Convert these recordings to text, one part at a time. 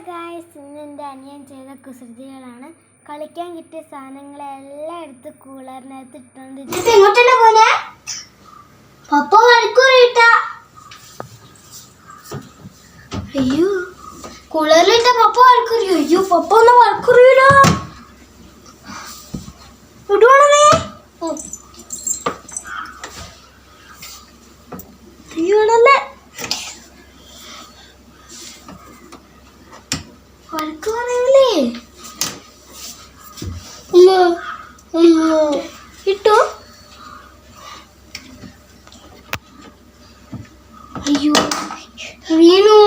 Guys, ഇന്ന് എൻ്റെ അനിയൻ ചെയ്ത കുസൃതികളാണ്. കളിക്കാൻ കിട്ടിയ സാധനങ്ങളെല്ലാം എടുത്ത് കൂളറിനകത്ത് അയ്യോ കൂളറിലിട്ട പപ്പ വഴക്കുറിയോ? അയ്യോ പപ്പ ഒന്നും വഴക്കുറിയൂല. ഇടുവാണേ അയ്യോണല്ലേ വഴക്ക് പറയൂലേ. ഇട്ടോ? അയ്യോ വീണു.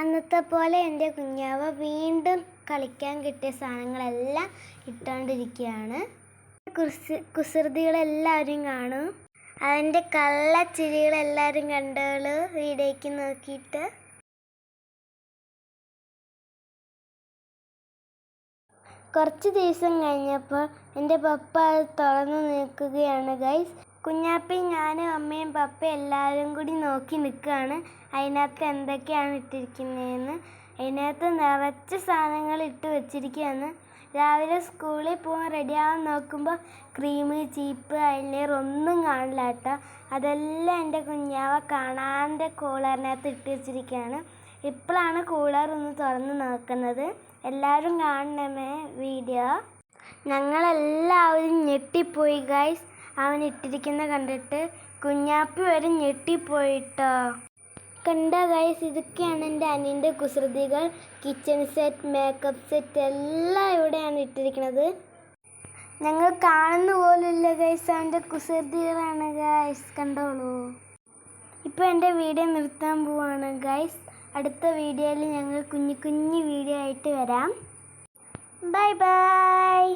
അന്നത്തെ പോലെ എൻ്റെ കുഞ്ഞാവ വീണ്ടും കളിക്കാൻ കിട്ടിയ സാധനങ്ങളെല്ലാം ഇട്ടുകൊണ്ടിരിക്കുകയാണ്. കുസൃതികളെല്ലാവരും കാണും. അതിൻ്റെ കള്ളച്ചിരികളെല്ലാവരും കണ്ടോളൂ വീഡിയോയ്ക്ക് നോക്കിയിട്ട്. കുറച്ച് ദിവസം കഴിഞ്ഞപ്പോൾ എൻ്റെ പപ്പ അത് തുറന്ന് നിൽക്കുകയാണ് ഗൈസ്. കുഞ്ഞാപ്പി, ഞാനും അമ്മയും പപ്പയും എല്ലാവരും കൂടി നോക്കി നിൽക്കുകയാണ് അതിനകത്ത് എന്തൊക്കെയാണ് ഇട്ടിരിക്കുന്നതെന്ന്. അതിനകത്ത് നിറച്ച് സാധനങ്ങൾ ഇട്ട് വെച്ചിരിക്കുകയാണ്. രാവിലെ സ്കൂളിൽ പോകാൻ റെഡിയാവാൻ നോക്കുമ്പോൾ ക്രീം, ചീപ്പ്, ഐലൈനർ ഒന്നും കാണില്ല കേട്ടോ. അതെല്ലാം എൻ്റെ കുഞ്ഞാവ കാണാൻ്റെ കൂളറിനകത്ത് ഇട്ട് വെച്ചിരിക്കുകയാണ്. ഇപ്പോഴാണ് കൂളർ ഒന്ന് തുറന്ന് നോക്കുന്നത്. എല്ലാവരും കാണണമേ വീഡിയോ. ഞങ്ങളെല്ലാവരും ഞെട്ടിപ്പോയി ഗൈസ് അവൻ ഇട്ടിരിക്കുന്ന കണ്ടിട്ട്. കുഞ്ഞാപ്പി വരെ ഞെട്ടിപ്പോയിട്ടോ. കണ്ട ഗൈസ്, ഇതൊക്കെയാണ് എൻ്റെ അനിയൻ്റെ കുസൃതികൾ. കിച്ചൺ സെറ്റ്, മേക്കപ്പ് സെറ്റ് എല്ലാം ഇവിടെയാണ് ഇട്ടിരിക്കുന്നത്. ഞങ്ങൾ കാണുന്ന പോലുമില്ല ഗൈസ്, അവൻ്റെ കുസൃതികളാണ് ഗൈസ്, കണ്ടോളൂ. ഇപ്പോൾ എൻ്റെ വീഡിയോ നിർത്താൻ പോവാണ് ഗൈസ്. അടുത്ത വീഡിയോയിൽ ഞങ്ങൾ കുഞ്ഞു വീഡിയോ ആയിട്ട് വരാം. Bye bye.